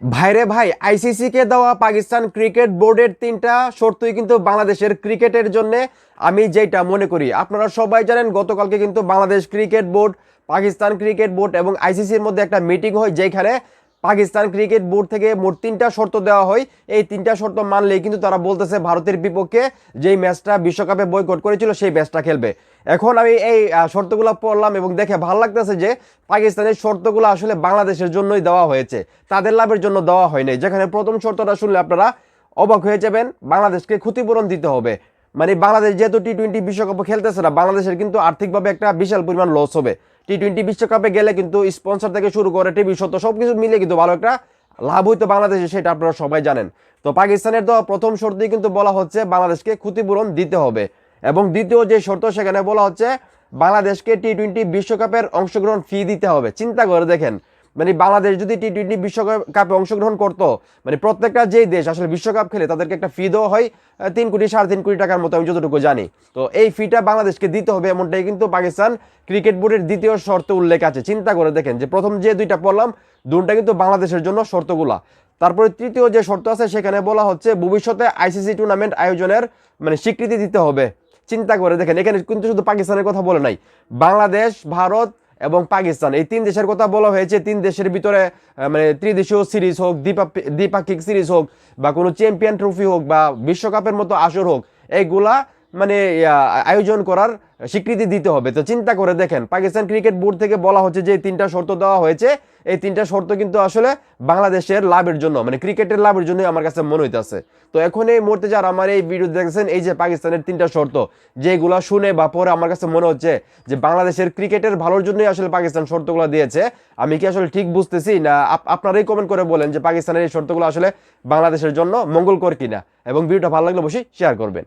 ভাইরে ভাই, আইসিসি কে দেওয়া পাকিস্তান ক্রিকেট বোর্ডের তিনটা শর্তই কিন্তু বাংলাদেশের ক্রিকেটের জন্য আমি যেটা মনে করি। আপনারা সবাই জানেন গতকালকে কিন্তু Bangladesh cricket board, Pakistan cricket board এবং আইসিসির মধ্যে একটা মিটিং হয়, যেখানে পাকিস্তান ক্রিকেট বোর্ড থেকে মোট তিনটা শর্ত দেওয়া হয়। এই তিনটা শর্ত মানলেই কিন্তু তারা বলতেছে ভারতের বিপক্ষে যেই ম্যাচটা বিশ্বকাপে বয়কট করেছিল সেই ম্যাচটা খেলবে। এখন আমি এই শর্তগুলো পড়লাম এবং দেখে ভালো লাগতেছে যে পাকিস্তানের শর্তগুলো আসলে বাংলাদেশের জন্যই দেওয়া হয়েছে, তাদের লাভের জন্য দেওয়া হয়নি। যেখানে প্রথম শর্তটা শুনলে আপনারা অবাক হয়ে যাবেন, বাংলাদেশকে ক্ষতিপূরণ দিতে হবে। মানে বাংলাদেশ যেহেতু টি-20 বিশ্বকাপে খেলতেছে না, বাংলাদেশের কিন্তু আর্থিকভাবে একটা বিশাল পরিমাণ লস হবে। টি-20 বিশ্বকাপে গেলে কিন্তু স্পন্সর থেকে শুরু করে টিভি সত্য সবকিছু মিলে কিন্তু ভালো একটা লাভ হইতো বাংলাদেশে, সেটা আপনারা সবাই জানেন। তো পাকিস্তানের তো প্রথম শর্তেই কিন্তু বলা হচ্ছে বাংলাদেশকে ক্ষতিপূরণ দিতে হবে, এবং দ্বিতীয় যে শর্ত সেখানে বলা হচ্ছে বাংলাদেশকে টি-20 বিশ্বকাপের অংশগ্রহণ ফি দিতে হবে। চিন্তা করে দেখেন, মানে বাংলাদেশ যদি টি-20 বিশ্বকাপে অংশগ্রহণ করতো, মানে প্রত্যেকটা যেই দেশ আসলে বিশ্বকাপ খেলে তাদেরকে একটা ফি দেওয়া হয় 3 কোটি 3.5 কোটি টাকার মতো, আমি যতটুকু জানি। তো এই ফিটা বাংলাদেশকে দিতে হবে, এমনটাই কিন্তু পাকিস্তান ক্রিকেট বোর্ডের দ্বিতীয় শর্ত উল্লেখ আছে। চিন্তা করে দেখেন যে প্রথম যে দুইটা পড়লাম, দুটা কিন্তু বাংলাদেশের জন্য শর্তগুলা। তারপরে তৃতীয় যে শর্ত আছে সেখানে বলা হচ্ছে ভবিষ্যতে আইসিসি টুর্নামেন্ট আয়োজনের মানে স্বীকৃতি দিতে হবে। চিন্তা করে দেখেন, এখানে কিন্তু শুধু পাকিস্তানের কথা বলে নাই, বাংলাদেশ, ভারত এবং পাকিস্তান, এই তিন দেশের কথা বলা হয়েছে। তিন দেশের ভিতরে মানে ত্রিদেশীয় সিরিজ হোক, দ্বিপাক্ষিক সিরিজ হোক, বা কোনো চ্যাম্পিয়ন ট্রফি হোক, বা বিশ্বকাপের মতো আসর হোক, এইগুলা মানে আয়োজন করার স্বীকৃতি দিতে হবে। তো চিন্তা করে দেখেন, পাকিস্তান ক্রিকেট বোর্ড থেকে বলা হচ্ছে যে তিনটা শর্ত দেওয়া হয়েছে, এই তিনটা শর্ত কিন্তু আসলে বাংলাদেশের লাভের জন্য, মানে ক্রিকেটের লাভের জন্যই আমার কাছে মনে হইতেছে। তো এখন এই মুহূর্তে যারা আমার এই ভিডিও দেখছেন, এই যে পাকিস্তানের তিনটা শর্ত, যেগুলো শুনে বা পরে আমার কাছে মনে হচ্ছে যে বাংলাদেশের ক্রিকেটের ভালোর জন্যই আসলে পাকিস্তান শর্তগুলো দিয়েছে। আমি কি আসলে ঠিক বুঝতেছি না? আপনারাই কমেন্ট করে বলেন যে পাকিস্তানের এই শর্তগুলো আসলে বাংলাদেশের জন্য মঙ্গলকর কিনা, এবং ভিডিওটা ভালো লাগলে অবশ্যই শেয়ার করবেন।